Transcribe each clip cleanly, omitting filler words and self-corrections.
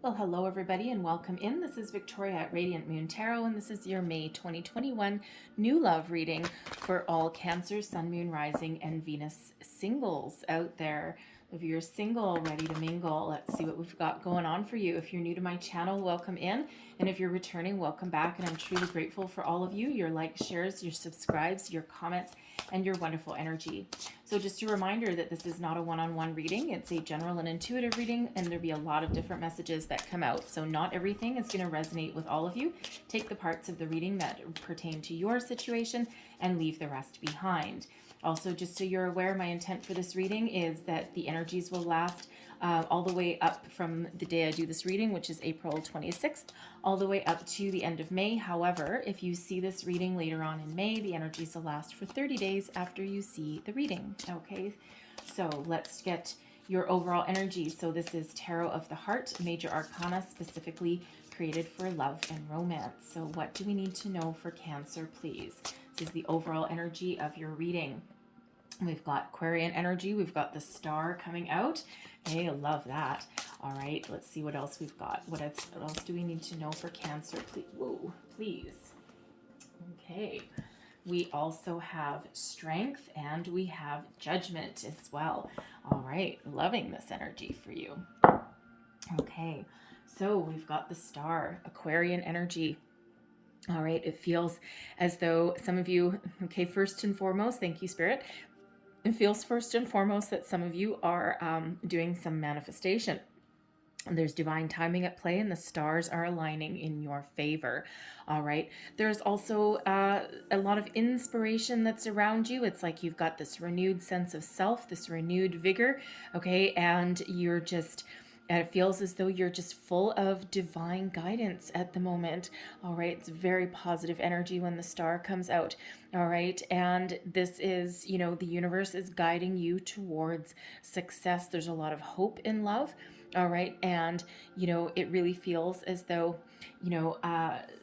Well, hello everybody and welcome in. This is Victoria at Radiant Moon Tarot, and this is your May 2021 new love reading for all Cancer, Sun, Moon, Rising, and Venus singles out there. If you're single, ready to mingle, let's see what we've got going on for you. If you're new to my channel, welcome in. And if you're returning, welcome back. And I'm truly grateful for all of you, your likes, shares, your subscribes, your comments, and your wonderful energy. So just a reminder that this is not a one-on-one reading. It's a general and intuitive reading, and there'll be a lot of different messages that come out. So not everything is going to resonate with all of you. Take the parts of the reading that pertain to your situation and leave the rest behind. Also, just so you're aware, my intent for this reading is that the energies will last all the way up from the day I do this reading, which is April 26th, all the way up to the end of May. However, if you see this reading later on in May, the energies will last for 30 days after you see the reading. Okay, so let's get your overall energy. So this is Tarot of the Heart, Major Arcana, specifically created for love and romance. So what do we need to know for Cancer, please? This is the overall energy of your reading. We've got Aquarian energy. We've got the star coming out. Hey, I love that. All right, let's see what else we've got. What else do we need to know for Cancer? Please. Whoa, please. Okay. We also have Strength and we have Judgment as well. All right, loving this energy for you. Okay, so we've got the star, Aquarian energy. All right, it feels as though some of you, okay, first and foremost, thank you, Spirit. It feels first and foremost that some of you are doing some manifestation. There's divine timing at play and the stars are aligning in your favor. All right. There's also a lot of inspiration that's around you. It's like you've got this renewed sense of self, this renewed vigor. Okay. And you're just... and it feels as though you're just full of divine guidance at the moment. All right. It's very positive energy when the star comes out. All right. And this is, you know, the universe is guiding you towards success. There's a lot of hope in love. All right. And, you know, it really feels as though, you know,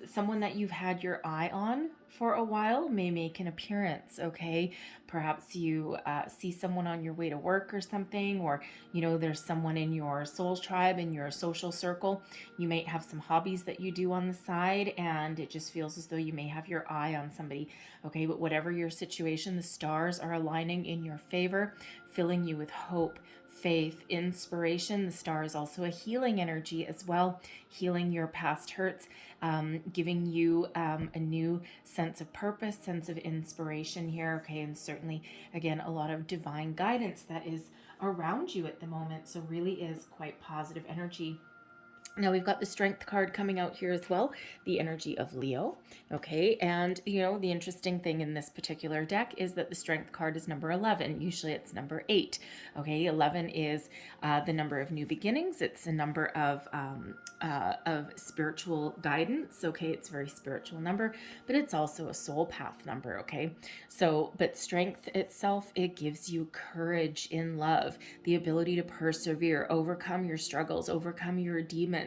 someone that you've had your eye on for a while may make an appearance. Okay. Perhaps you see someone on your way to work or something, or, you know, there's someone in your soul tribe, in your social circle. You might have some hobbies that you do on the side, and it just feels as though you may have your eye on somebody. Okay. But whatever your situation, the stars are aligning in your favor, filling you with hope, faith, inspiration. The star is also a healing energy as well, healing your past hurts, giving you a new sense of purpose, sense of inspiration here. Okay, and certainly, again, a lot of divine guidance that is around you at the moment. So really is quite positive energy. Now we've got the Strength card coming out here as well, the energy of Leo. Okay, and you know, the interesting thing in this particular deck is that the Strength card is number 11. Usually it's number 8. Okay, 11 is the number of new beginnings. It's a number of spiritual guidance. Okay, it's a very spiritual number, but it's also a soul path number. Okay, so but Strength itself, it gives you courage in love, the ability to persevere, overcome your struggles, overcome your demons.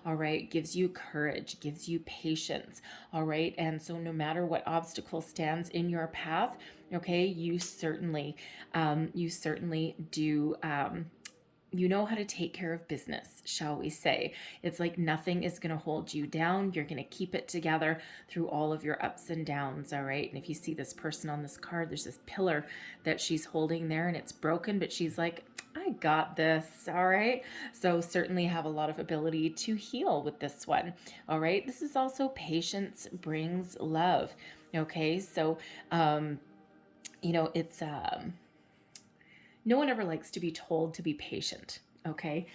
All right, gives you courage, gives you patience. All right, and so no matter what obstacle stands in your path, okay, you certainly do. You know how to take care of business, shall we say. It's like nothing is going to hold you down. You're going to keep it together through all of your ups and downs, all right? And if you see this person on this card, there's this pillar that she's holding there and it's broken, but she's like, I got this, all right? So certainly have a lot of ability to heal with this one, all right? This is also patience brings love, okay? So, you know, it's... no one ever likes to be told to be patient, okay?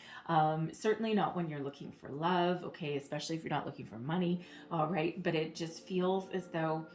Certainly not when you're looking for love, okay? Especially if you're not looking for money, all right? But it just feels as though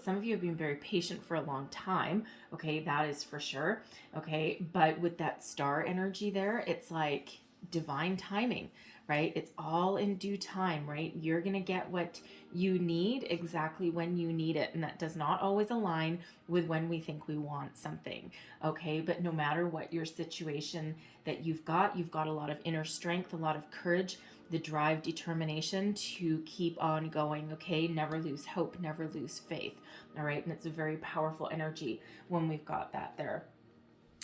some of you have been very patient for a long time, okay? That is for sure, okay? But with that star energy there, it's like divine timing, right? It's all in due time, right? You're going to get what you need exactly when you need it. And that does not always align with when we think we want something, okay? But no matter what your situation that you've got a lot of inner strength, a lot of courage, the drive, determination to keep on going, okay? Never lose hope, never lose faith, all right? And it's a very powerful energy when we've got that there.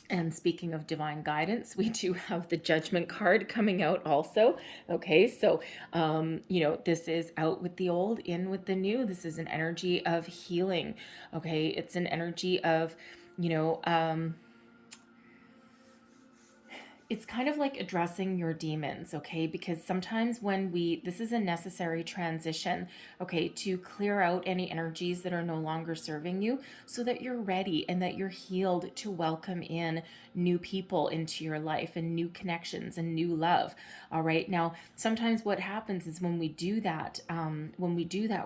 And speaking of divine guidance, we do have the Judgment card coming out also. Okay, so, this is out with the old, in with the new. This is an energy of healing. Okay, it's an energy of, you know, it's kind of like addressing your demons, okay? Because sometimes this is a necessary transition, okay, to clear out any energies that are no longer serving you so that you're ready and that you're healed to welcome in new people into your life and new connections and new love, all right? Now, sometimes what happens is when we do that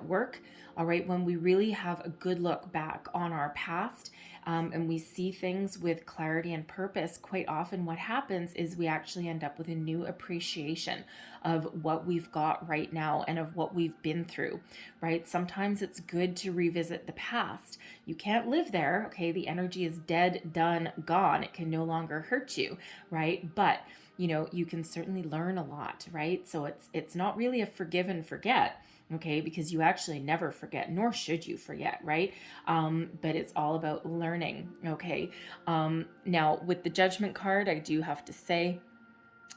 work, all right, when we really have a good look back on our past, and we see things with clarity and purpose, quite often what happens is we actually end up with a new appreciation of what we've got right now and of what we've been through, right? Sometimes it's good to revisit the past. You can't live there, okay? The energy is dead, done, gone. It can no longer hurt you, right? But you can certainly learn a lot, right? So it's not really a forgive and forget, okay, because you actually never forget, nor should you forget, right? But it's all about learning, okay? Now, with the Judgment card, I do have to say,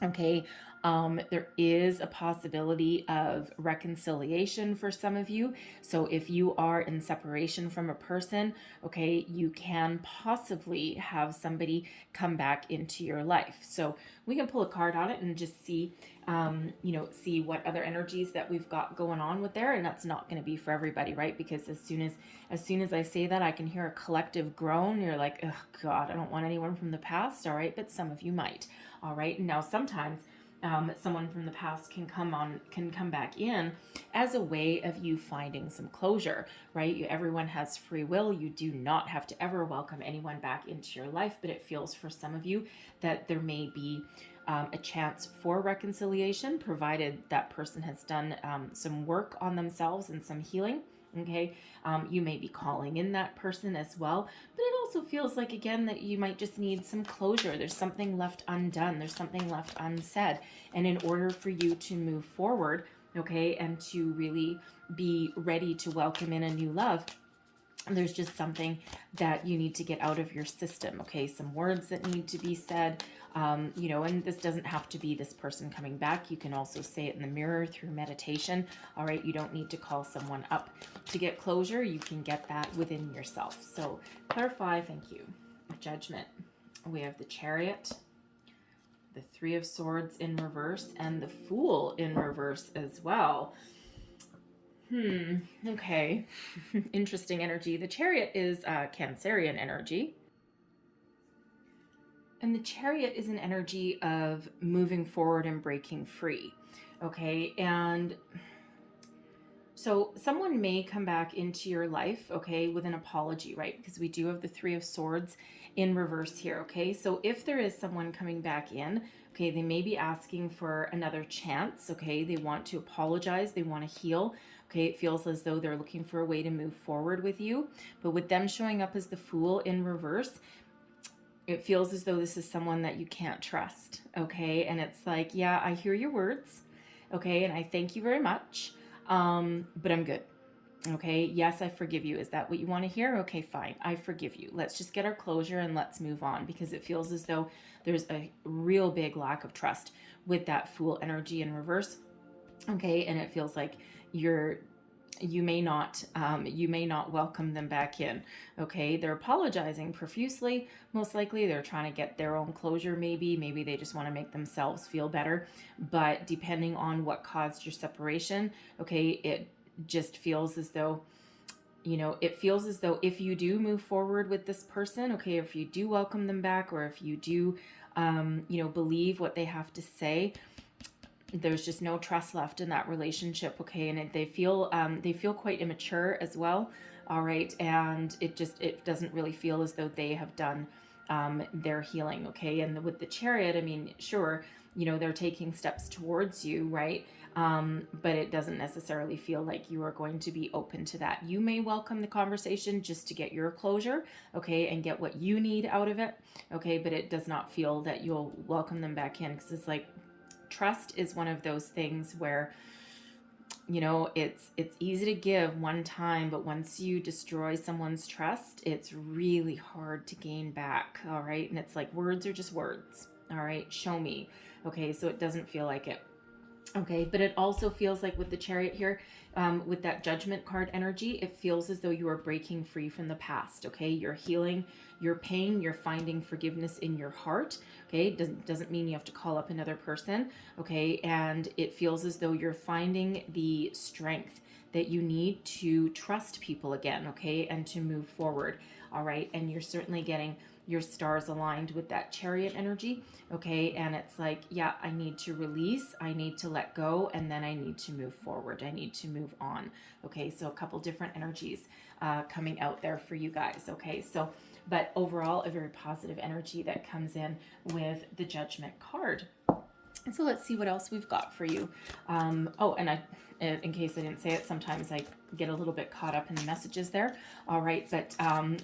okay, there is a possibility of reconciliation for some of you. So if you are in separation from a person, okay, you can possibly have somebody come back into your life. So we can pull a card on it and just see, see what other energies that we've got going on with there. And that's not going to be for everybody, right? Because as soon as I say that, I can hear a collective groan. You're like, oh God, I don't want anyone from the past. All right. But some of you might. All right. Now, sometimes someone from the past can come back in as a way of you finding some closure, right? Everyone has free will. You do not have to ever welcome anyone back into your life, but it feels for some of you that there may be a chance for reconciliation, provided that person has done some work on themselves and some healing. Okay, you may be calling in that person as well, but it also feels like, again, that you might just need some closure. There's something left undone. There's something left unsaid. And in order for you to move forward, okay, and to really be ready to welcome in a new love, there's just something that you need to get out of your system, okay? Some words that need to be said, and this doesn't have to be this person coming back. You can also say it in the mirror through meditation, all right? You don't need to call someone up to get closure. You can get that within yourself. So clarify, thank you. Judgment. We have the Chariot, the Three of Swords in reverse, and the Fool in reverse as well. Okay. Interesting energy. The Chariot is Cancerian energy. And the Chariot is an energy of moving forward and breaking free. Okay. And so someone may come back into your life, okay, with an apology, right? Because we do have the Three of Swords in reverse here, okay? So if there is someone coming back in, okay, they may be asking for another chance, okay? They want to apologize. They want to heal. Okay, it feels as though they're looking for a way to move forward with you. But with them showing up as the Fool in reverse, it feels as though this is someone that you can't trust, okay? And it's like, yeah, I hear your words, okay? And I thank you very much, but I'm good, okay? Yes, I forgive you. Is that what you want to hear? Okay, fine. I forgive you. Let's just get our closure and let's move on, because it feels as though there's a real big lack of trust with that Fool energy in reverse, okay? And it feels like you may not welcome them back in, okay? They're apologizing profusely. Most likely they're trying to get their own closure. Maybe they just want to make themselves feel better. But depending on what caused your separation, okay, it just feels as though, if you do move forward with this person, okay, if you do welcome them back, or if you do, believe what they have to say, there's just no trust left in that relationship, okay? And they feel quite immature as well, all right? And it doesn't really feel as though they have done their healing, okay? And with the Chariot, I mean, sure, they're taking steps towards you, right? But it doesn't necessarily feel like you are going to be open to that. You may welcome the conversation just to get your closure, okay, and get what you need out of it, okay? But it does not feel that you'll welcome them back in, because it's like, trust is one of those things where you know, it's easy to give one time, but once you destroy someone's trust, it's really hard to gain back. All right. And it's like words are just words. All right. Show me. Okay. So it doesn't feel like it. Okay, but it also feels like with the Chariot here, with that Judgment card energy, it feels as though you are breaking free from the past. Okay, you're healing your pain, you're finding forgiveness in your heart. Okay, doesn't mean you have to call up another person. Okay, and it feels as though you're finding the strength that you need to trust people again. Okay, and to move forward. All right, and you're certainly getting your stars aligned with that Chariot energy. Okay, and it's like, yeah, I need to release, I need to let go, and then I need to move forward, I need to move on. Okay, so a couple different energies coming out there for you guys. Okay, so but overall a very positive energy that comes in with the Judgment card. And so let's see what else we've got for you. Oh, and in case I didn't say it, sometimes I get a little bit caught up in the messages there. All right, but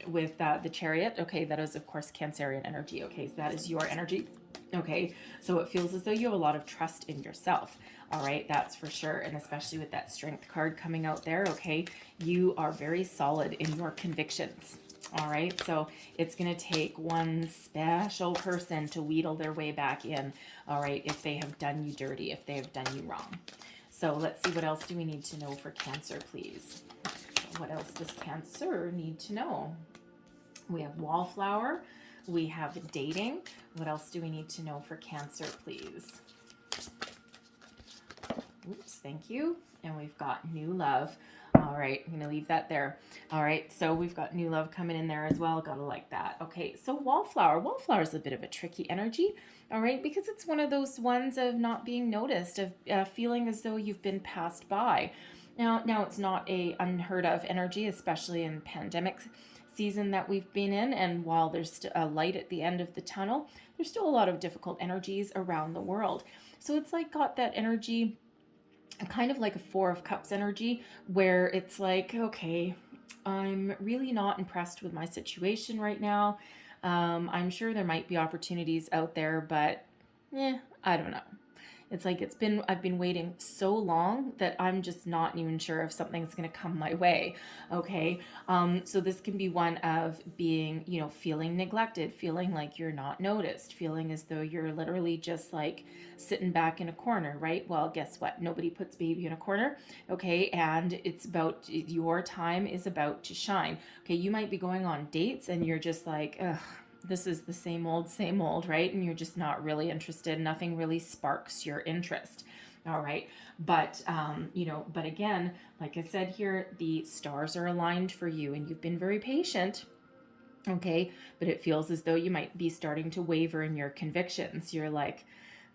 with the Chariot, okay, that is of course Cancerian energy. Okay, so that is your energy. Okay, so it feels as though you have a lot of trust in yourself. All right, that's for sure. And especially with that Strength card coming out there, okay, you are very solid in your convictions. All right, so it's going to take one special person to wheedle their way back in. All right, if they have done you dirty, if they have done you wrong. So let's see, what else do we need to know for Cancer, please? What else does Cancer need to know? We have Wallflower. We have dating. What else do we need to know for Cancer, please? Oops, thank you. And we've got new love. All right, I'm going to leave that there. All right, so we've got new love coming in there as well. Gotta like that. Okay, so Wallflower. Wallflower is a bit of a tricky energy, all right, because it's one of those ones of not being noticed, of feeling as though you've been passed by. Now it's not a unheard of energy, especially in pandemic season that we've been in. And while there's a light at the end of the tunnel, there's still a lot of difficult energies around the world. So it's like got that energy, kind of like a Four of Cups energy, where it's like, okay, I'm really not impressed with my situation right now. I'm sure there might be opportunities out there, but I don't know. It's like I've been waiting so long that I'm just not even sure if something's going to come my way. Okay. So this can be one of being, you know, feeling neglected, feeling like you're not noticed, feeling as though you're literally just like sitting back in a corner, right? Well, guess what? Nobody puts baby in a corner. Okay. And it's about, your time is about to shine. Okay. You might be going on dates and you're just like, ugh, this is the same old, right? And you're just not really interested. Nothing really sparks your interest. All right. But, you know, but again, like I said here, the stars are aligned for you and you've been very patient. Okay. But it feels as though you might be starting to waver in your convictions. You're like,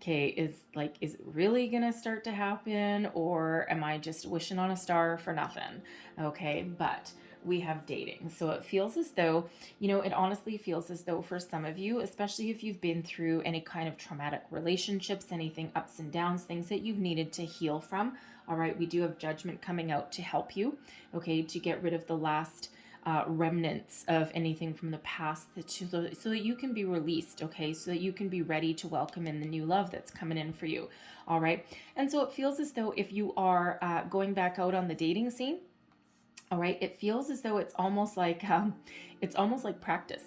okay, is it really going to start to happen, or am I just wishing on a star for nothing? Okay. But we have dating. So it feels as though, you know, it honestly feels as though for some of you, especially if you've been through any kind of traumatic relationships, anything ups and downs, things that you've needed to heal from. All right, we do have Judgment coming out to help you, okay, to get rid of the last remnants of anything from the past, so that you can be released, okay, so that you can be ready to welcome in the new love that's coming in for you. All right, and so it feels as though if you are going back out on the dating scene, all right, it feels as though it's almost like practice.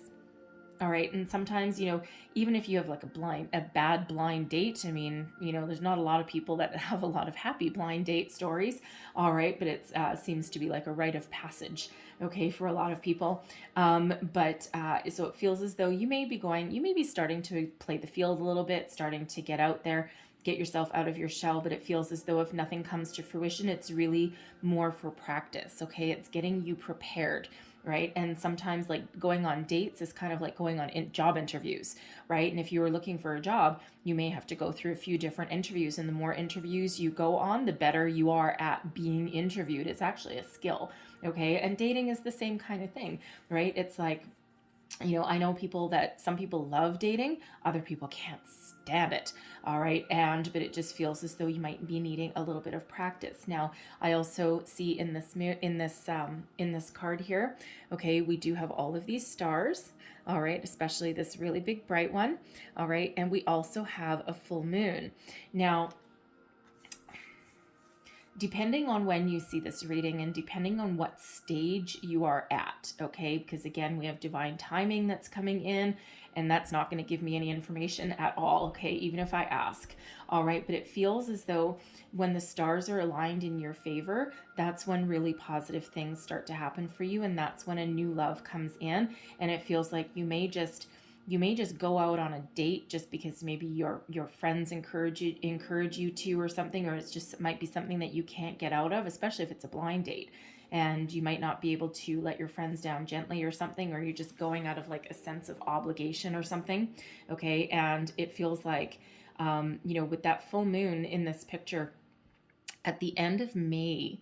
All right, and sometimes, you know, even if you have like a bad blind date, I mean, you know, there's not a lot of people that have a lot of happy blind date stories. All right, but it seems to be like a rite of passage, okay, for a lot of people. So it feels as though you may be starting to play the field a little bit, starting to get out there, get yourself out of your shell, but it feels as though if nothing comes to fruition, it's really more for practice, okay? It's getting you prepared, right? And sometimes like going on dates is kind of like going on job interviews, right? And if you were looking for a job, you may have to go through a few different interviews, and the more interviews you go on, the better you are at being interviewed. It's actually a skill, okay? And dating is the same kind of thing, right? It's like, you know, I know some people love dating, other people can't stand it. All right. But it just feels as though you might be needing a little bit of practice. Now, I also see in this card here, okay, we do have all of these stars. All right, especially this really big bright one. All right. And we also have a full moon. Now, depending on when you see this reading and depending on what stage you are at, okay? Because again, we have divine timing that's coming in, and that's not going to give me any information at all, okay? Even if I ask, all right? But it feels as though when the stars are aligned in your favor, that's when really positive things start to happen for you, and that's when a new love comes in, and it feels like you may just go out on a date just because maybe your friends encourage you to, or something, or it might be something that you can't get out of, especially if it's a blind date, and you might not be able to let your friends down gently or something, or you're just going out of like a sense of obligation or something, okay? And it feels like with that full moon in this picture at the end of May,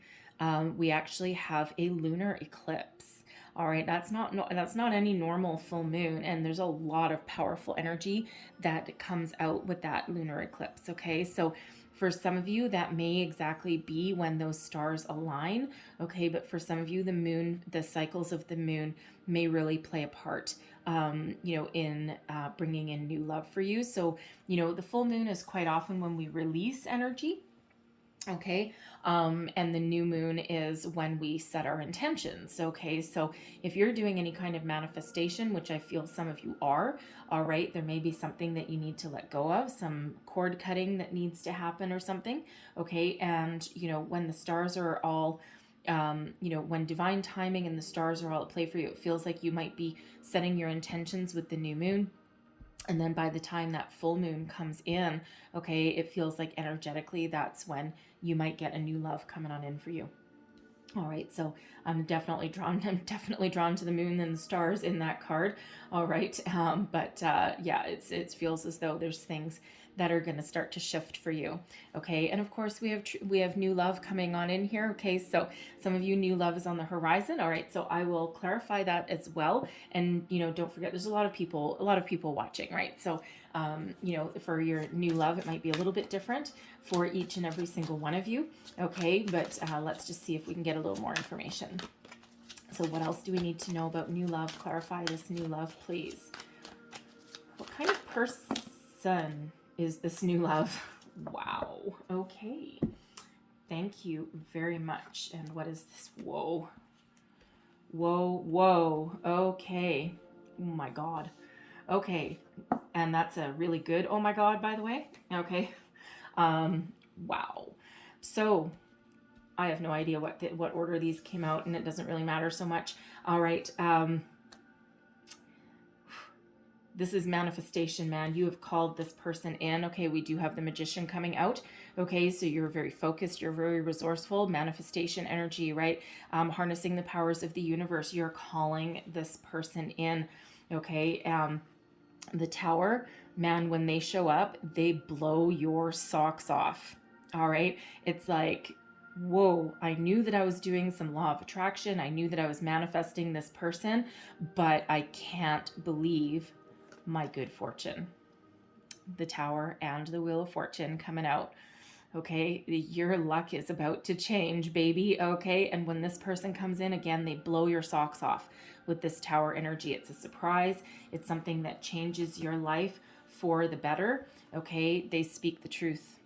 we actually have a lunar eclipse. All right, that's not any normal full moon, and there's a lot of powerful energy that comes out with that lunar eclipse, okay? So for some of you, that may exactly be when those stars align, okay? But for some of you, the cycles of the moon may really play a part, in bringing in new love for you. So, the full moon is quite often when we release energy, okay? And the new moon is when we set our intentions, okay? So if you're doing any kind of manifestation, which I feel some of you are, all right, there may be something that you need to let go of, some cord cutting that needs to happen or something, okay? And when the stars are all when divine timing and the stars are all at play for you, it feels like you might be setting your intentions with the new moon. And then by the time that full moon comes in, okay, it feels like energetically that's when you might get a new love coming on in for you. All right, so I'm definitely drawn to the moon and the stars in that card. All right, yeah, it feels as though there's things that are going to start to shift for you. Okay, and of course we have new love coming on in here. Okay, so some of you, new love is on the horizon. All right, so I will clarify that as well. And don't forget, there's a lot of people watching, right? So for your new love, it might be a little bit different for each and every single one of you. Okay, but let's just see if we can get a little more information. So what else do we need to know about new love? Clarify this new love, please. What kind of person is this new love? Wow. Okay. Thank you very much. And what is this? Whoa. Okay. Oh my God. Okay. And that's a really good oh my God, by the way. Okay. Wow. So I have no idea what order these came out, and it doesn't really matter so much. All right. This is manifestation, man. You have called this person in. Okay, we do have the Magician coming out. Okay, so you're very focused. You're very resourceful. Manifestation energy, right? Harnessing the powers of the universe. You're calling this person in. Okay, the Tower, man, when they show up, they blow your socks off. All right, it's like, whoa, I knew that I was doing some law of attraction. I knew that I was manifesting this person, but I can't believe my good fortune. The Tower and the Wheel of Fortune coming out. Okay, your luck is about to change, baby. Okay, and when this person comes in, again, they blow your socks off with this Tower energy. It's a surprise. It's something that changes your life for the better. Okay, they speak the truth.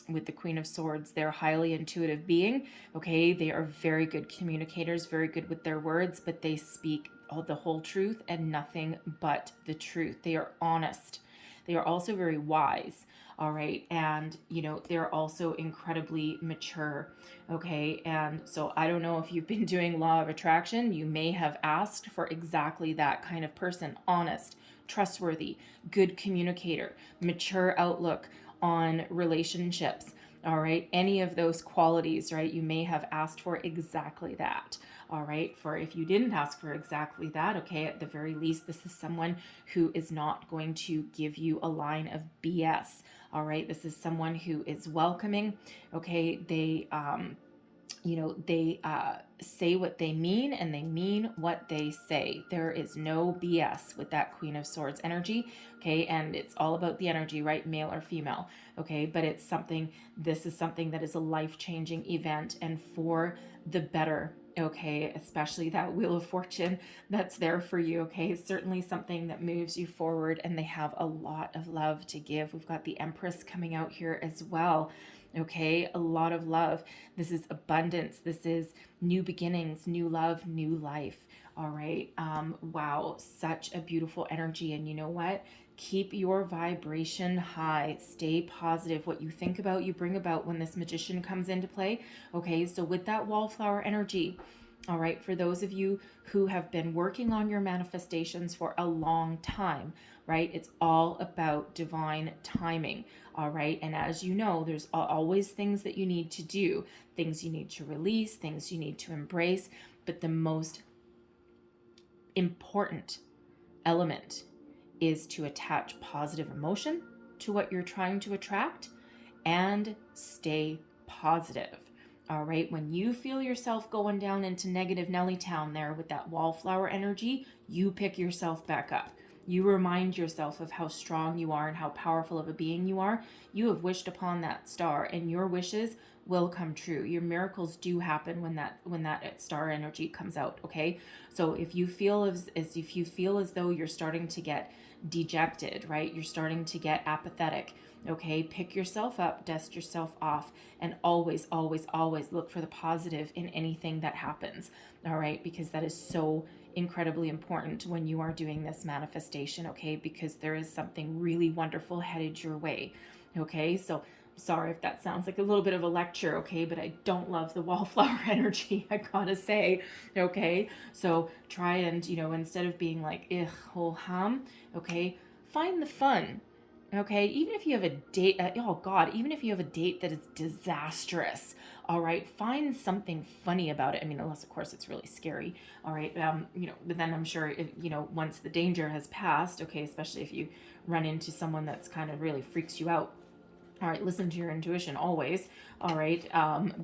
With the Queen of Swords, they're a highly intuitive being. Okay, they are very good communicators, very good with their words, but they speak the whole truth and nothing but the truth. They are honest. They are also very wise. All right, and they're also incredibly mature. Okay, and so I don't know if you've been doing law of attraction. You may have asked for exactly that kind of person: honest, trustworthy, good communicator, mature outlook on relationships. All right, any of those qualities, right? You may have asked for exactly that. All right, for if you didn't ask for exactly that, okay, at the very least, this is someone who is not going to give you a line of BS. All right, this is someone who is welcoming. Okay, they say what they mean, and they mean what they say. There is no BS with that Queen of Swords energy. Okay, and it's all about the energy, right? Male or female. Okay, but this is something that is a life-changing event and for the better. okay, especially that Wheel of Fortune that's there for you, okay? It's certainly something that moves you forward, and they have a lot of love to give. We've got the Empress coming out here as well, okay? A lot of love. This is abundance. This is new beginnings, new love, new life, all right? Wow, such a beautiful energy. And you know what? Keep your vibration high. Stay positive. What you think about, you bring about when this Magician comes into play. Okay, so with that wallflower energy, all right, for those of you who have been working on your manifestations for a long time, right, it's all about divine timing. All right, and as you know, there's always things that you need to do, things you need to release, things you need to embrace. But the most important element is to attach positive emotion to what you're trying to attract and stay positive. All right, when you feel yourself going down into negative Nelly Town there with that wallflower energy, you pick yourself back up. You remind yourself of how strong you are and how powerful of a being you are. You have wished upon that star, and your wishes will come true. Your miracles do happen when that star energy comes out, okay? So if you feel as though you're starting to get dejected, right? You're starting to get apathetic, okay? Pick yourself up, dust yourself off, and always, always, always look for the positive in anything that happens, all right? Because that is so incredibly important when you are doing this manifestation, okay? Because there is something really wonderful headed your way, okay? So sorry if that sounds like a little bit of a lecture, okay? But I don't love the wallflower energy, I gotta say, okay? So try and, instead of being like, ugh, ho hum, okay, find the fun, okay? Even if you have a date, even if you have a date that is disastrous, all right, find something funny about it. I mean, unless of course it's really scary, all right? But then I'm sure, once the danger has passed, okay, especially if you run into someone that's kind of really freaks you out, all right, listen to your intuition always, all right?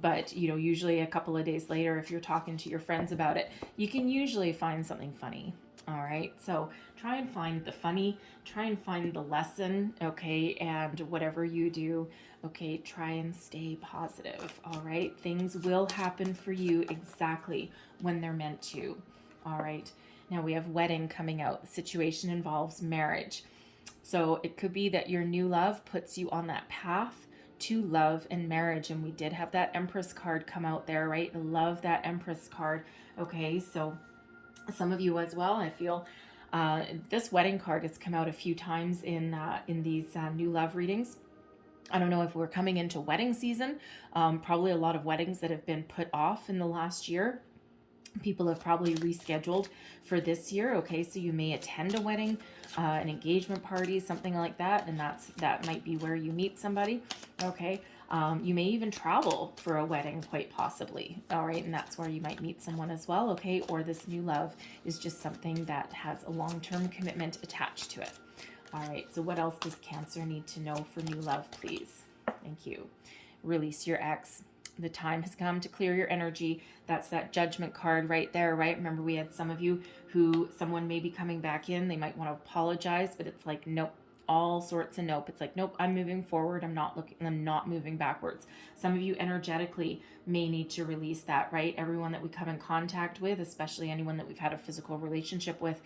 But, usually a couple of days later, if you're talking to your friends about it, you can usually find something funny, all right? So try and find the funny, try and find the lesson, okay? And whatever you do, okay, try and stay positive, all right? Things will happen for you exactly when they're meant to, all right? Now we have wedding coming out. The situation involves marriage. So it could be that your new love puts you on that path to love and marriage. And we did have that Empress card come out there, right? Love that Empress card. Okay, so some of you as well, I feel this wedding card has come out a few times in these new love readings. I don't know if we're coming into wedding season. Probably a lot of weddings that have been put off in the last year. People have probably rescheduled for this year, okay? So you may attend a wedding, an engagement party, something like that, and that might be where you meet somebody, okay? You may even travel for a wedding, quite possibly, all right? And that's where you might meet someone as well, okay? Or this new love is just something that has a long-term commitment attached to it. All right, so what else does Cancer need to know for new love, please? Thank you. Release your ex. The time has come to clear your energy. That's that Judgment card right there, right? Remember, we had some of you who someone may be coming back in. They might want to apologize, but it's like, nope, all sorts of nope. It's like, nope, I'm moving forward. I'm not moving backwards. Some of you energetically may need to release that, right? Everyone that we come in contact with, especially anyone that we've had a physical relationship with,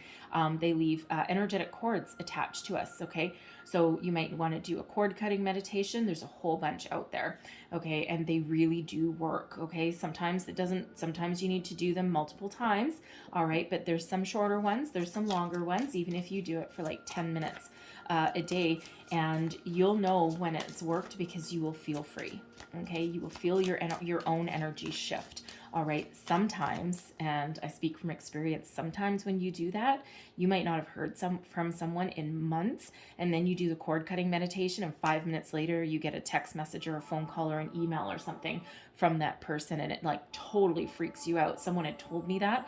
they leave energetic cords attached to us, okay? So you might want to do a cord cutting meditation. There's a whole bunch out there, okay? And they really do work, okay? Sometimes you need to do them multiple times, all right? But there's some shorter ones, there's some longer ones, even if you do it for like 10 minutes a day, and you'll know when it's worked because you will feel free, okay? You will feel your own energy shift, all right? Sometimes, and I speak from experience, sometimes when you do that, you might not have heard from someone in months, and then you do the cord cutting meditation, and 5 minutes later you get a text message or a phone call or an email or something from that person, and it like totally freaks you out. Someone had told me that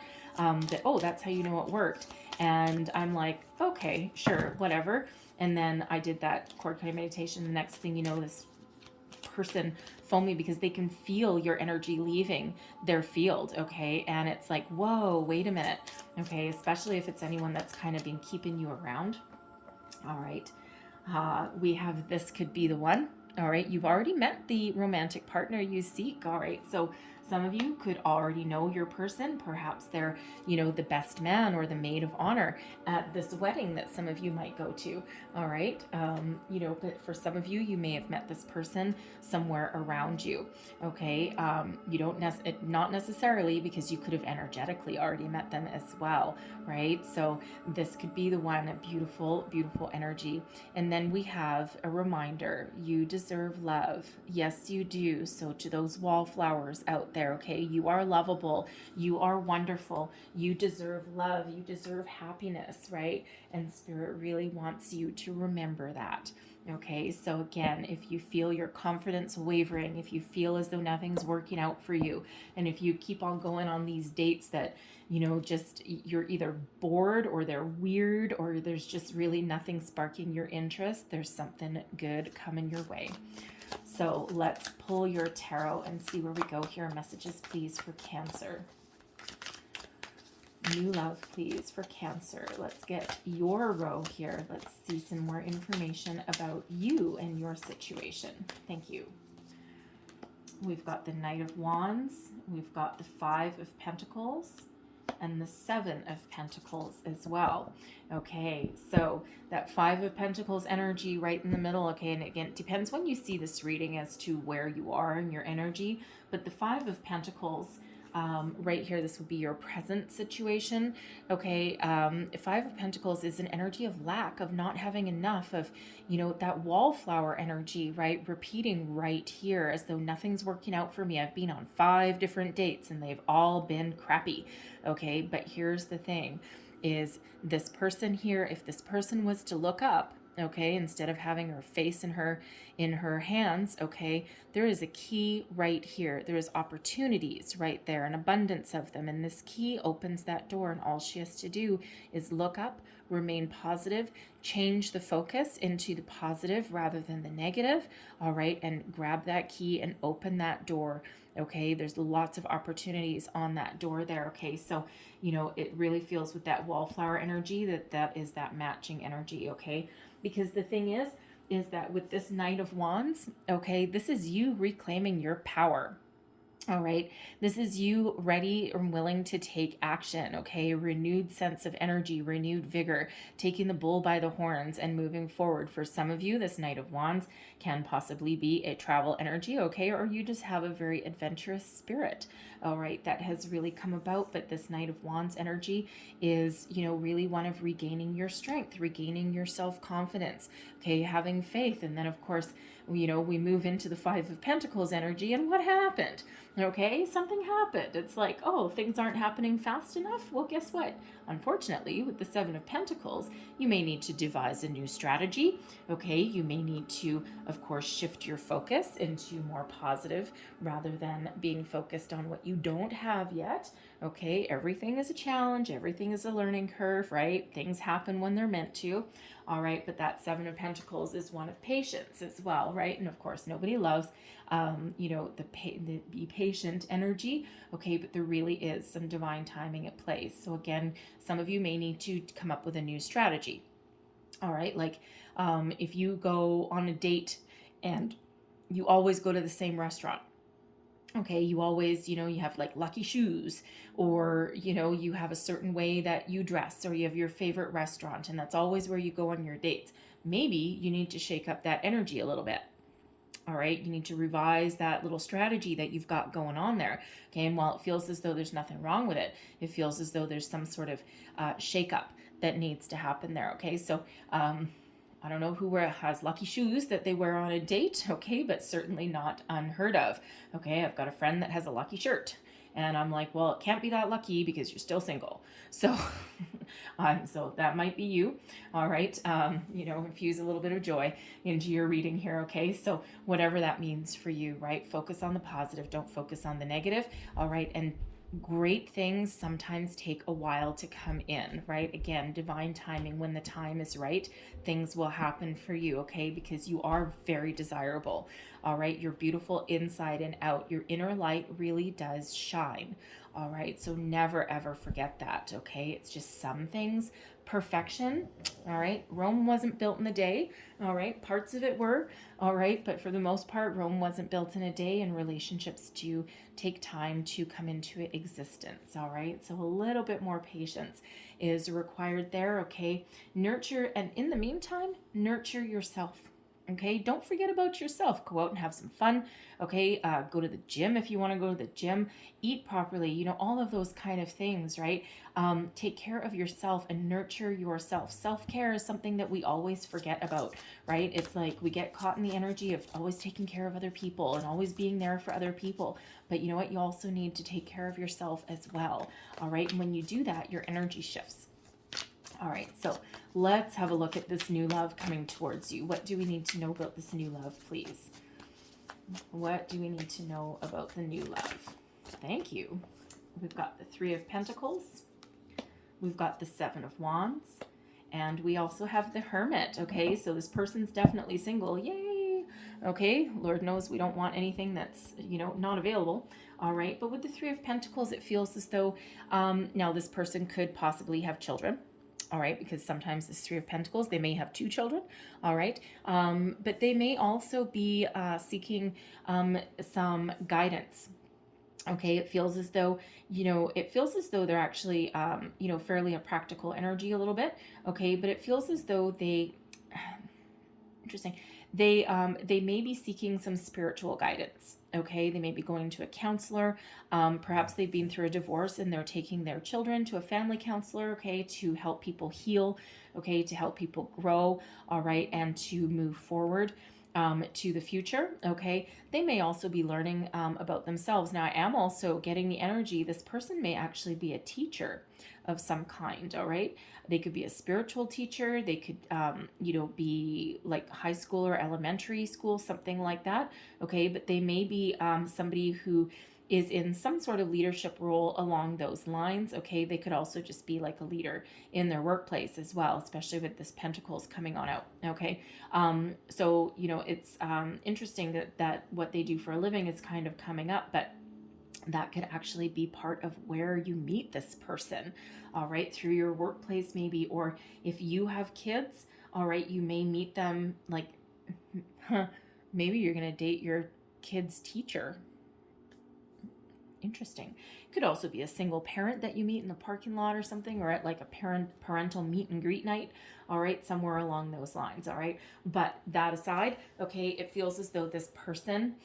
oh, that's how you know it worked, and I'm like, okay, sure, whatever. And then I did that cord cutting meditation. The next thing you know, this person phoned me because they can feel your energy leaving their field, okay? And it's like, whoa, wait a minute, okay? Especially if it's anyone that's kind of been keeping you around. All right, we have this could be the one. All right, you've already met the romantic partner you seek. All right, so Some of you could already know your person. Perhaps they're, the best man or the maid of honor at this wedding that some of you might go to. All right. But for some of you, you may have met this person somewhere around you. Okay. You don't not necessarily, because you could have energetically already met them as well. Right. So this could be the one. A beautiful, beautiful energy. And then we have a reminder: you deserve love. Yes, you do. So to those wallflowers out there, okay, you are lovable, you are wonderful, you deserve love, you deserve happiness, right? And Spirit really wants you to remember that. Okay, so again, if you feel your confidence wavering, if you feel as though nothing's working out for you, and if you keep on going on these dates that, just you're either bored or they're weird or there's just really nothing sparking your interest, there's something good coming your way. So let's pull your tarot and see where we go here. Messages, please, for Cancer. New love, please, for Cancer. Let's get your row here. Let's see some more information about you and your situation. Thank you. We've got the Knight of Wands. We've got the Five of Pentacles and the Seven of Pentacles as well. Okay, so that Five of Pentacles energy right in the middle. Okay, and again, it depends when you see this reading as to where you are in your energy. But the Five of Pentacles, right here, this would be your present situation. Okay, Five of Pentacles is an energy of lack, of not having enough, of, that wallflower energy, right? Repeating right here as though nothing's working out for me. I've been on 5 different dates and they've all been crappy. Okay, but here's the thing, is this person here, if this person was to look up, okay, instead of having her face in her hands, okay, there is a key right here. There is opportunities right there, an abundance of them, and this key opens that door, and all she has to do is look up, remain positive, change the focus into the positive rather than the negative, all right, and grab that key and open that door. Okay, there's lots of opportunities on that door there. Okay, so it really feels with that wallflower energy that is that matching energy. Okay, because the thing is that with this Knight of Wands, okay, this is you reclaiming your power. All right, this is you ready and willing to take action, okay? Renewed sense of energy, renewed vigor, taking the bull by the horns and moving forward. For some of you, this Knight of Wands can possibly be a travel energy, okay? Or you just have a very adventurous spirit, all right, that has really come about. But this Knight of Wands energy is, really one of regaining your strength, regaining your self-confidence, okay? Having faith. And then, of course, we move into the Five of Pentacles energy, and what happened? Okay, something happened. It's like, oh, things aren't happening fast enough. Well, guess what? Unfortunately, with the Seven of Pentacles, you may need to devise a new strategy. Okay, you may need to, of course, shift your focus into more positive rather than being focused on what you don't have yet. Okay, everything is a challenge. Everything is a learning curve, right? Things happen when they're meant to. All right, but that Seven of Pentacles is one of patience as well, right? And of course, nobody loves, the be patient energy, okay? But there really is some divine timing at play. So again, some of you may need to come up with a new strategy. All right, like if you go on a date and you always go to the same restaurant, okay, you always, you have like lucky shoes, or, you have a certain way that you dress, or you have your favorite restaurant, and that's always where you go on your dates. Maybe you need to shake up that energy a little bit. All right, you need to revise that little strategy that you've got going on there. Okay, and while it feels as though there's nothing wrong with it, it feels as though there's some sort of shake up that needs to happen there. Okay, so I don't know who has lucky shoes that they wear on a date, okay, but certainly not unheard of. Okay, I've got a friend that has a lucky shirt, and I'm like, well, it can't be that lucky because you're still single. So, so that might be you. All right, infuse a little bit of joy into your reading here. Okay, so whatever that means for you, right? Focus on the positive. Don't focus on the negative. All right, and great things sometimes take a while to come in, right? Again, divine timing. When the time is right, things will happen for you, okay? Because you are very desirable, all right? You're beautiful inside and out. Your inner light really does shine, all right? So never, ever forget that, okay? It's just some things perfection, all right? Rome wasn't built in a day, all right? Parts of it were, all right? But for the most part, Rome wasn't built in a day, and relationships do take time to come into existence, all right? So a little bit more patience is required there, okay? Nurture, and in the meantime, nurture yourself. Okay, don't forget about yourself. Go out and have some fun. Okay, go to the gym if you want to go to the gym. Eat properly. You know, all of those kind of things, right? Take care of yourself and nurture yourself. Self-care is something that we always forget about, right? It's like we get caught in the energy of always taking care of other people and always being there for other people. But you know what? You also need to take care of yourself as well. All right, and when you do that, your energy shifts. All right, so let's have a look at this new love coming towards you. What do we need to know about this new love, please? What do we need to know about the new love? Thank you. We've got the Three of Pentacles. We've got the Seven of Wands. And we also have the Hermit, okay? So this person's definitely single. Yay! Okay, Lord knows we don't want anything that's, you know, not available. All right, but with the Three of Pentacles, it feels as though now this person could possibly have children. All right, because sometimes this Three of Pentacles, they may have two children, all right, but they may also be seeking some guidance. Okay, it feels as though, you know, they're actually, you know, fairly a practical energy a little bit, okay, but it feels as though they, interesting, they may be seeking some spiritual guidance. Okay, they may be going to a counselor. Perhaps they've been through a divorce and they're taking their children to a family counselor, okay, to help people heal, okay, to help people grow, all right, and to move forward to the future, okay. They may also be learning about themselves. Now, I am also getting the energy, this person may actually be a teacher of some kind, all right. They could be a spiritual teacher. They could, you know, be like high school or elementary school, something like that, okay. But they may be somebody who is in some sort of leadership role along those lines, okay. They could also just be like a leader in their workplace as well, especially with this Pentacles coming on out, okay. So, you know, it's interesting that what they do for a living is kind of coming up, but that could actually be part of where you meet this person, all right, through your workplace maybe, or if you have kids, all right, you may meet them like, maybe you're going to date your kid's teacher. Interesting. Could also be a single parent that you meet in the parking lot or something, or at like a parental meet and greet night, all right, somewhere along those lines, all right. But that aside, okay, it feels as though this person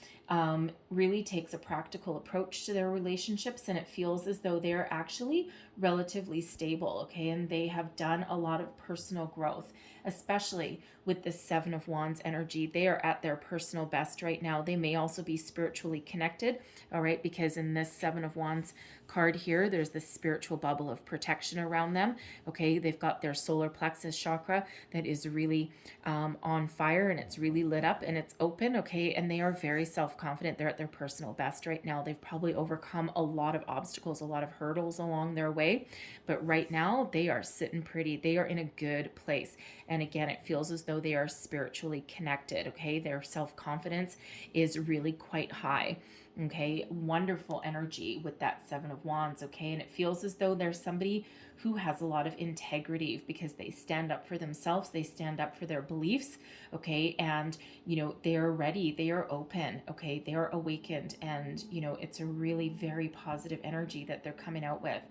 really takes a practical approach to their relationships, and it feels as though they're actually relatively stable, okay, and they have done a lot of personal growth, especially with this Seven of Wands energy. They are at their personal best right now. They may also be spiritually connected, all right, because in this Seven of Wands card here, there's this spiritual bubble of protection around them, okay. They've got their solar plexus chakra that is really on fire, and it's really lit up and it's open, okay, and they are very self-confident. They're at their personal best right now. They've probably overcome a lot of obstacles, a lot of hurdles along their way, but right now they are sitting pretty. They are in a good place, and again, it feels as though they are spiritually connected, okay. Their self-confidence is really quite high, okay. Wonderful energy with that Seven of Wands, okay, and it feels as though there's somebody who has a lot of integrity because they stand up for themselves, they stand up for their beliefs, okay, and you know, they are ready, they are open, okay, they are awakened, and you know, it's a really very positive energy that they're coming out with,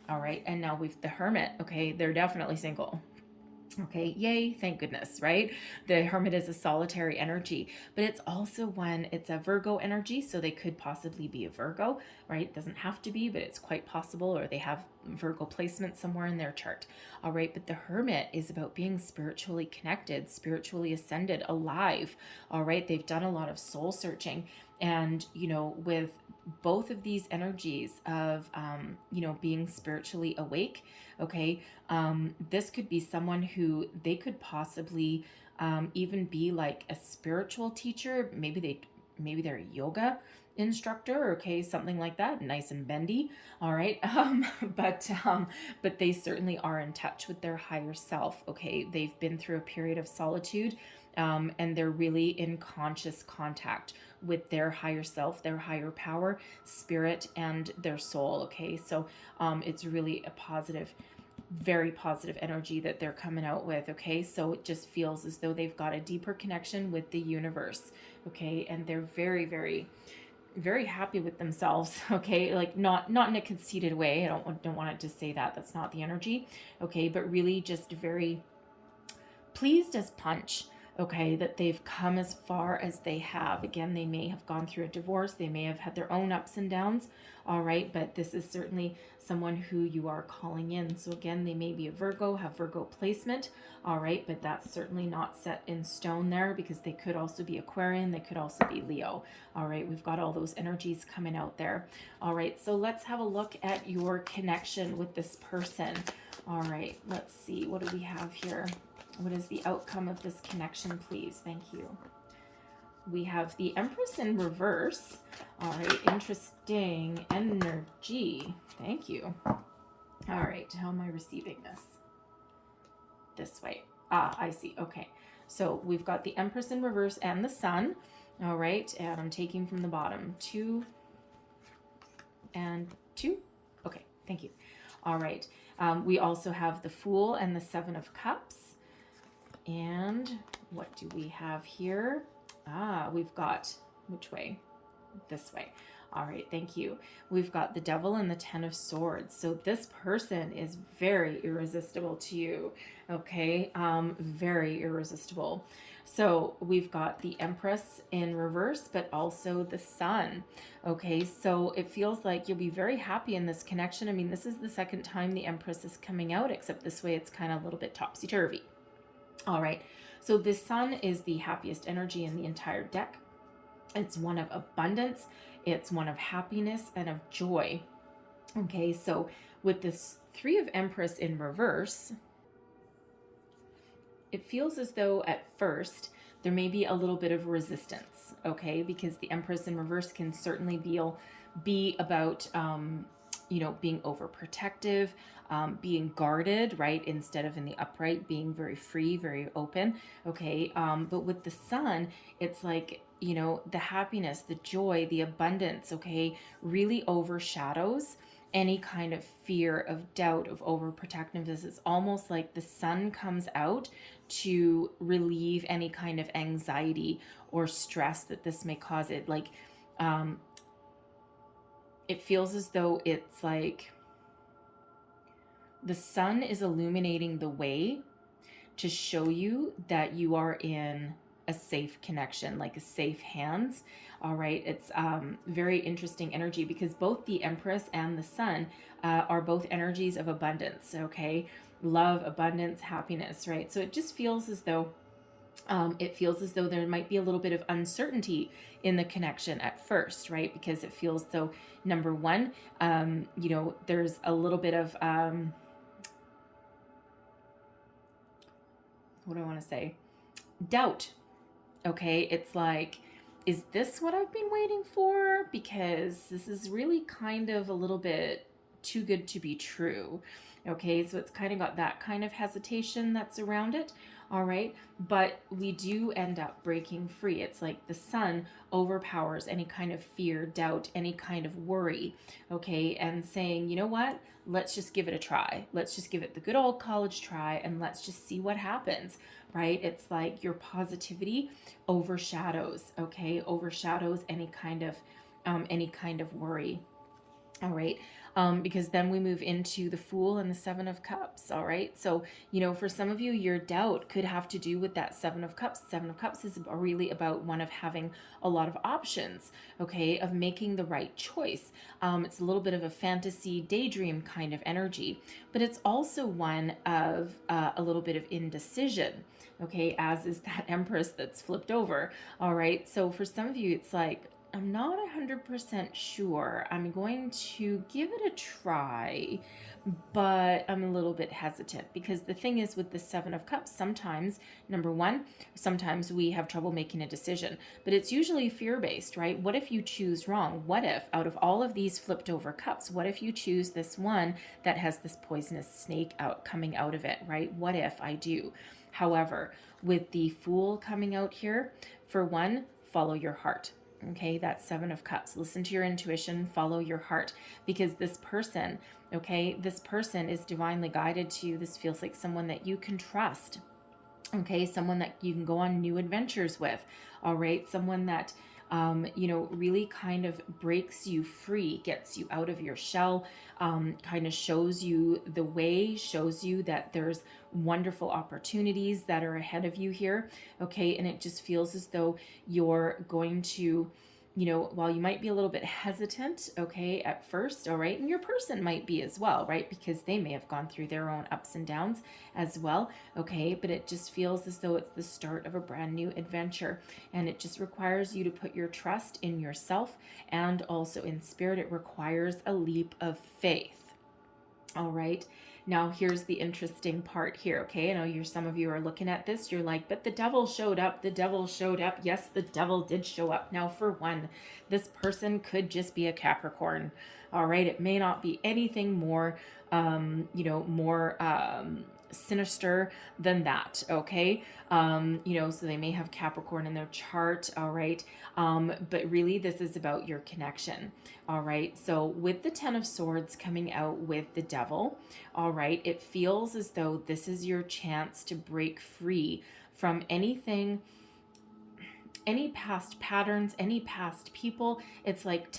all right. And now with the Hermit, okay, they're definitely single. Okay, yay, thank goodness, right? The Hermit is a solitary energy, but it's also when it's a Virgo energy, so they could possibly be a Virgo, right? It doesn't have to be, but it's quite possible, or they have Virgo placement somewhere in their chart, all right? But the Hermit is about being spiritually connected, spiritually ascended, alive, all right? They've done a lot of soul searching, and, you know, with both of these energies of, you know, being spiritually awake, okay, this could be someone who they could possibly even be like a spiritual teacher. Maybe they're a yoga instructor, okay, something like that, nice and bendy, all right. But they certainly are in touch with their higher self, okay. They've been through a period of solitude, and they're really in conscious contact with their higher self, their higher power, spirit, and their soul, okay. So it's really a positive very positive energy that they're coming out with, okay? So it just feels as though they've got a deeper connection with the universe, okay? And they're very, very, very happy with themselves, okay? Like not in a conceited way. I don't want it to say that. That's not the energy, okay? But really just very pleased as punch, okay, that they've come as far as they have. Again, they may have gone through a divorce. They may have had their own ups and downs, all right? But this is certainly someone who you are calling in. So again, they may be a Virgo, have Virgo placement, all right? But that's certainly not set in stone there, because they could also be Aquarian. They could also be Leo, all right? We've got all those energies coming out there, all right? So let's have a look at your connection with this person. All right, let's see. What do we have here? What is the outcome of this connection, please? Thank you. We have the Empress in reverse. All right, interesting energy. Thank you. All right, how am I receiving this? This way. Ah, I see. Okay. So we've got the Empress in reverse and the Sun. All right, and I'm taking from the bottom 2 and 2. Okay, thank you. All right. We also have the Fool and the 7 of Cups. And what do we have here? We've got, which way? This way. All right, thank you. We've got the Devil and the 10 of Swords. So this person is very irresistible to you, okay? Very irresistible. So we've got the Empress in reverse, but also the Sun, okay? So it feels like you'll be very happy in this connection. I mean, this is the second time the Empress is coming out, except this way it's kind of a little bit topsy-turvy. All right, so this Sun is the happiest energy in the entire deck. It's one of abundance, it's one of happiness and of joy. Okay, so with this 3 of Empress in reverse, it feels as though at first there may be a little bit of resistance, okay, because the Empress in reverse can certainly be about being overprotective, being guarded, right? Instead of in the upright, being very free, very open. Okay. But with the Sun, it's like, the happiness, the joy, the abundance, okay, really overshadows any kind of fear, of doubt, of overprotectiveness. It's almost like the Sun comes out to relieve any kind of anxiety or stress that this may cause. It like, it feels as though it's like the Sun is illuminating the way to show you that you are in a safe connection, like a safe hands. All right. It's very interesting energy, because both the Empress and the Sun are both energies of abundance. Okay. Love, abundance, happiness, right? So it just feels as though there might be a little bit of uncertainty in the connection at first, right? Because it feels so, number one, there's a little bit of, what do I want to say? Doubt. Okay. It's like, is this what I've been waiting for? Because this is really kind of a little bit too good to be true. Okay. So it's kind of got that kind of hesitation that's around it. All right. But we do end up breaking free. It's like the Sun overpowers any kind of fear, doubt, any kind of worry. Okay. And saying, you know what? Let's just give it a try. Let's just give it the good old college try, and let's just see what happens. Right. It's like your positivity overshadows, okay, overshadows any kind of worry. All right. Because then we move into the Fool and the 7 of Cups. All right. So, for some of you, your doubt could have to do with that 7 of Cups. 7 of Cups is really about one of having a lot of options, okay, of making the right choice. It's a little bit of a fantasy daydream kind of energy, but it's also one of a little bit of indecision, okay, as is that Empress that's flipped over. All right. So for some of you, it's like, I'm not 100% sure. I'm going to give it a try, but I'm a little bit hesitant, because the thing is with the 7 of Cups, sometimes, number one, sometimes we have trouble making a decision, but it's usually fear-based, right? What if you choose wrong? What if out of all of these flipped over cups, what if you choose this one that has this poisonous snake coming out of it, right? What if I do? However, with the Fool coming out here, for one, follow your heart. Okay, that's Seven of Cups. Listen to your intuition, follow your heart, because this person, okay, this person is divinely guided to you. This feels like someone that you can trust. Okay, someone that you can go on new adventures with. All right, someone that really kind of breaks you free, gets you out of your shell, kind of shows you the way, shows you that there's wonderful opportunities that are ahead of you here. Okay, and it just feels as though you're going to, while you might be a little bit hesitant, okay, at first, all right, and your person might be as well, right, because they may have gone through their own ups and downs as well, okay, but it just feels as though it's the start of a brand new adventure, and it just requires you to put your trust in yourself and also in spirit. It requires a leap of faith. All right. Now, here's the interesting part here, okay? I know some of you are looking at this. You're like, but the devil showed up. The devil showed up. Yes, the devil did show up. Now, for one, this person could just be a Capricorn, all right? It may not be anything more, more sinister than that, okay? So they may have Capricorn in their chart, all right? But really, this is about your connection, all right? So with the Ten of Swords coming out with the devil, all right, it feels as though this is your chance to break free from anything, any past patterns, any past people. It's like,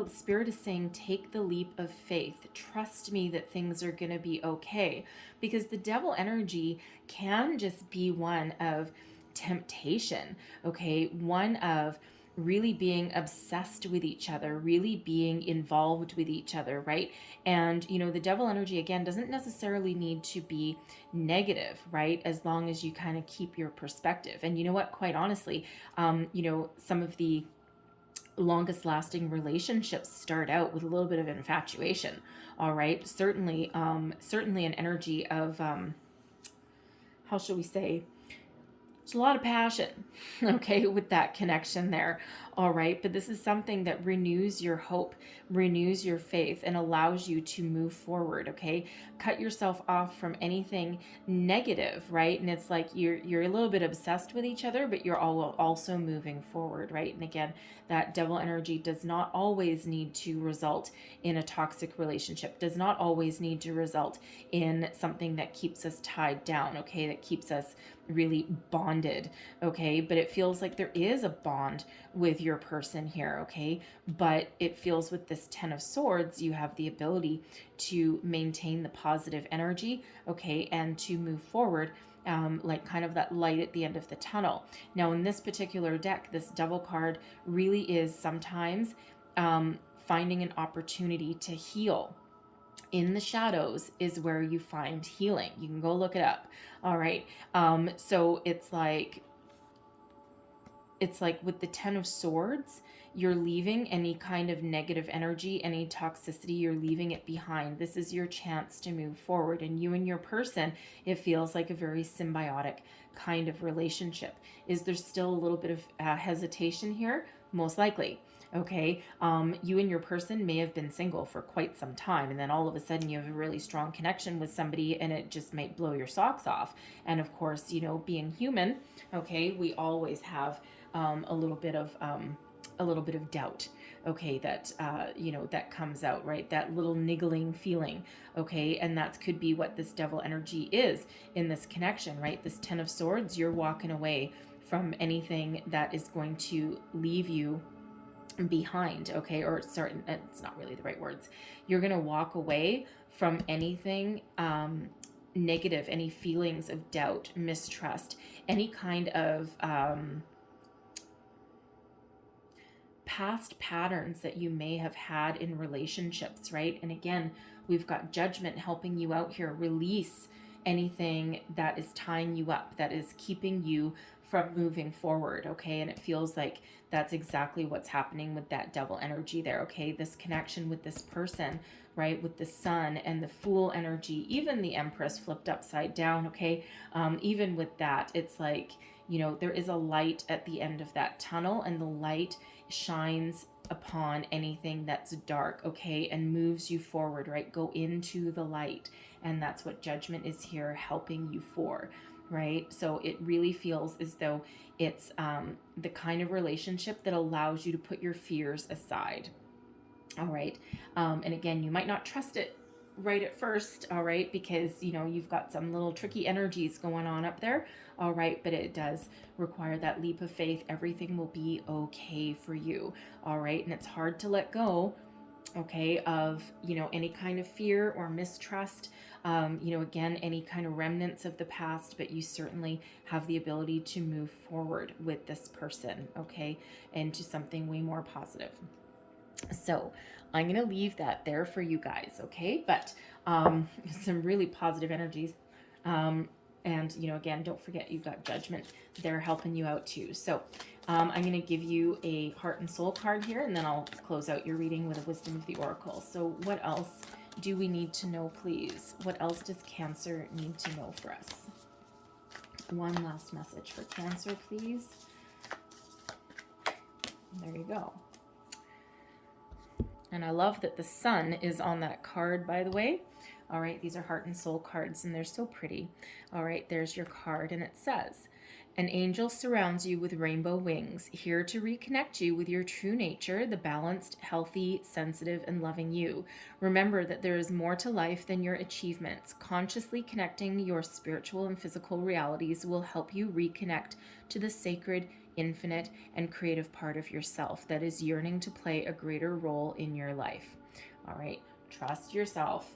Spirit is saying, take the leap of faith. Trust me that things are going to be okay. Because the devil energy can just be one of temptation, okay? One of really being obsessed with each other, really being involved with each other, right? And, the devil energy, again, doesn't necessarily need to be negative, right? As long as you kind of keep your perspective. And you know what, quite honestly, some of the longest lasting relationships start out with a little bit of infatuation, all right? Certainly an energy of, how shall we say, there's a lot of passion, okay, with that connection there, all right? But this is something that renews your hope, renews your faith, and allows you to move forward, okay? Cut yourself off from anything negative, right? And it's like you're a little bit obsessed with each other, but you're all also moving forward, right? And again, that devil energy does not always need to result in a toxic relationship, does not always need to result in something that keeps us tied down, okay? That keeps us really bonded, okay? But it feels like there is a bond with your person here, okay? But it feels with this Ten of Swords, you have the ability to maintain the positive energy, okay? And to move forward, like kind of that light at the end of the tunnel. Now, in this particular deck, this Devil card really is sometimes finding an opportunity to heal. In the shadows is where you find healing. You can go look it up. All right. So it's like with the Ten of Swords, you're leaving any kind of negative energy, any toxicity, you're leaving it behind. This is your chance to move forward. And you and your person, it feels like a very symbiotic kind of relationship. Is there still a little bit of hesitation here? Most likely. Okay, you and your person may have been single for quite some time, and then all of a sudden you have a really strong connection with somebody, and it just might blow your socks off. And of course, being human, okay, we always have a little bit of doubt, okay, that that comes out, right? That little niggling feeling, okay, and that could be what this devil energy is in this connection, right? This Ten of Swords, you're walking away from anything that is going to leave you behind, okay, or certain, it's not really the right words. You're going to walk away from anything negative, any feelings of doubt, mistrust, any kind of past patterns that you may have had in relationships, right? And again, we've got Judgment helping you out here. Release anything that is tying you up, that is keeping you from moving forward, okay? And it feels like that's exactly what's happening with that devil energy there, okay? This connection with this person, right? With the Sun and the Fool energy, even the Empress flipped upside down, okay? Even with that, it's like, there is a light at the end of that tunnel, and the light shines upon anything that's dark, okay? And moves you forward, right? Go into the light. And that's what Judgment is here helping you for. right? So it really feels as though it's the kind of relationship that allows you to put your fears aside. All right. And again, you might not trust it right at first, all right, because you've got some little tricky energies going on up there, all right, but it does require that leap of faith. Everything will be okay for you, all right, and it's hard to let go, okay, of any kind of fear or mistrust, again, any kind of remnants of the past, but you certainly have the ability to move forward with this person, okay, into something way more positive. So I'm going to leave that there for you guys, okay? But some really positive energies. And, again, don't forget you've got Judgment. They're helping you out too. So I'm going to give you a Heart and Soul card here, and then I'll close out your reading with a Wisdom of the Oracle. So what else do we need to know, please? What else does Cancer need to know for us? One last message for Cancer, please. There you go. And I love that the sun is on that card, by the way. All right, these are Heart and Soul cards, and they're so pretty. All right, there's your card, and it says, an angel surrounds you with rainbow wings, here to reconnect you with your true nature, the balanced, healthy, sensitive, and loving you. Remember that there is more to life than your achievements. Consciously connecting your spiritual and physical realities will help you reconnect to the sacred, infinite, and creative part of yourself that is yearning to play a greater role in your life. All right, trust yourself.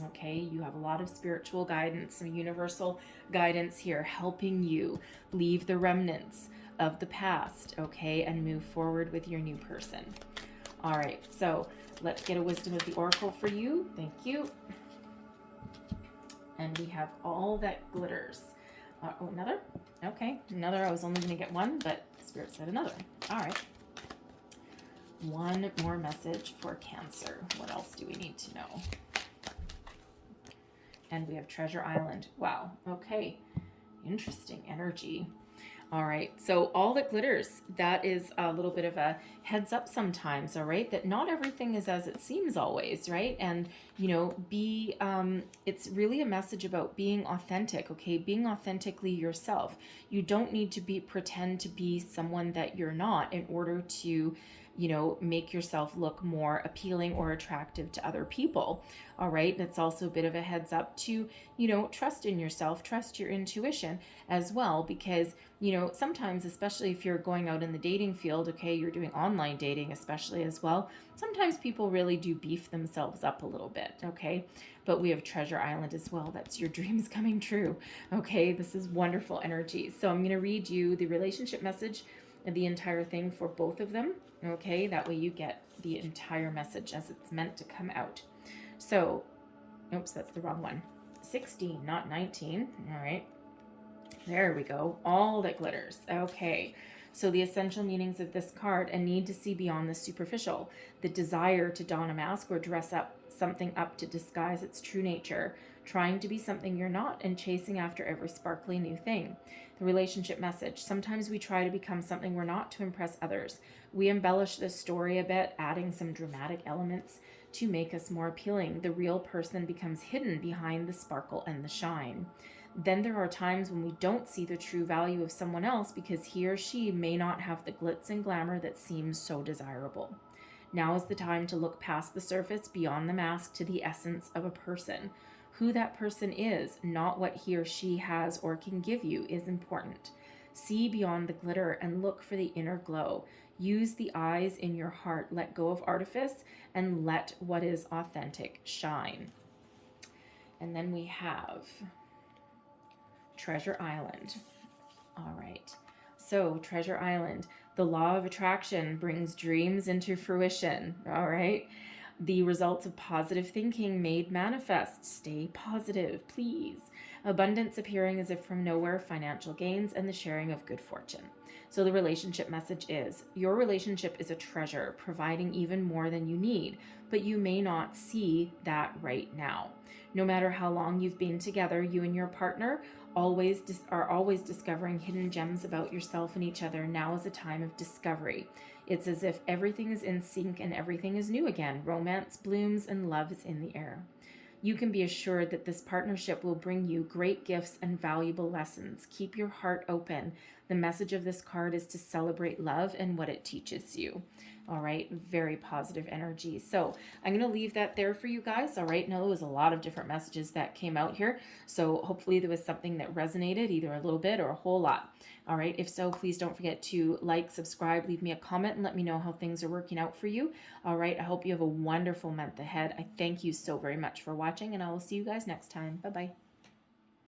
Okay, you have a lot of spiritual guidance, some universal guidance here helping you leave the remnants of the past, okay, and move forward with your new person. All right, so let's get a Wisdom of the Oracle for you. Thank you. And we have All That Glitters. Oh, another? Okay, another. I was only going to get one, but Spirit said another. All right. One more message for Cancer. What else do we need to know? And we have Treasure Island. Wow. Okay. Interesting energy. All right. So All That Glitters, that is a little bit of a heads up sometimes, all right? That not everything is as it seems always, right? And, it's really a message about being authentic, okay? Being authentically yourself. You don't need to pretend to be someone that you're not in order to, make yourself look more appealing or attractive to other people. All right. That's also a bit of a heads up to, trust in yourself, trust your intuition as well, because, sometimes, especially if you're going out in the dating field, okay, you're doing online dating, especially as well. Sometimes people really do beef themselves up a little bit. Okay. But we have Treasure Island as well. That's your dreams coming true. Okay. This is wonderful energy. So I'm going to read you the relationship message and the entire thing for both of them. Okay, that way you get the entire message as it's meant to come out. So, oops, that's the wrong one. 16, not 19. All right. There we go. All That Glitters. Okay. So the essential meanings of this card: a need to see beyond the superficial, the desire to don a mask or dress something up to disguise its true nature, trying to be something you're not and chasing after every sparkly new thing. The relationship message: sometimes we try to become something we're not to impress others. We embellish the story a bit, adding some dramatic elements to make us more appealing. The real person becomes hidden behind the sparkle and the shine. Then there are times when we don't see the true value of someone else because he or she may not have the glitz and glamour that seems so desirable. Now is the time to look past the surface, beyond the mask, to the essence of a person. Who that person is, not what he or she has or can give you, is important. See beyond the glitter and look for the inner glow. Use the eyes in your heart. Let go of artifice and let what is authentic shine. And then we have Treasure Island. All right. So Treasure Island, the law of attraction brings dreams into fruition. All right. The results of positive thinking made manifest. Stay positive, please. Abundance appearing as if from nowhere, financial gains, and the sharing of good fortune. So the relationship message is: your relationship is a treasure, providing even more than you need, but you may not see that right now. No matter how long you've been together, you and your partner are always discovering hidden gems about yourself and each other. Now is a time of discovery. It's as if everything is in sync and everything is new again. Romance blooms and love is in the air. you can be assured that this partnership will bring you great gifts and valuable lessons. Keep your heart open. The message of this card is to celebrate love and what it teaches you. All right, very positive energy. So I'm going to leave that there for you guys. All right, now there was a lot of different messages that came out here. So hopefully there was something that resonated, either a little bit or a whole lot. All right, if so, please don't forget to like, subscribe, leave me a comment, and let me know how things are working out for you. All right, I hope you have a wonderful month ahead. I thank you so very much for watching, and I will see you guys next time. Bye-bye.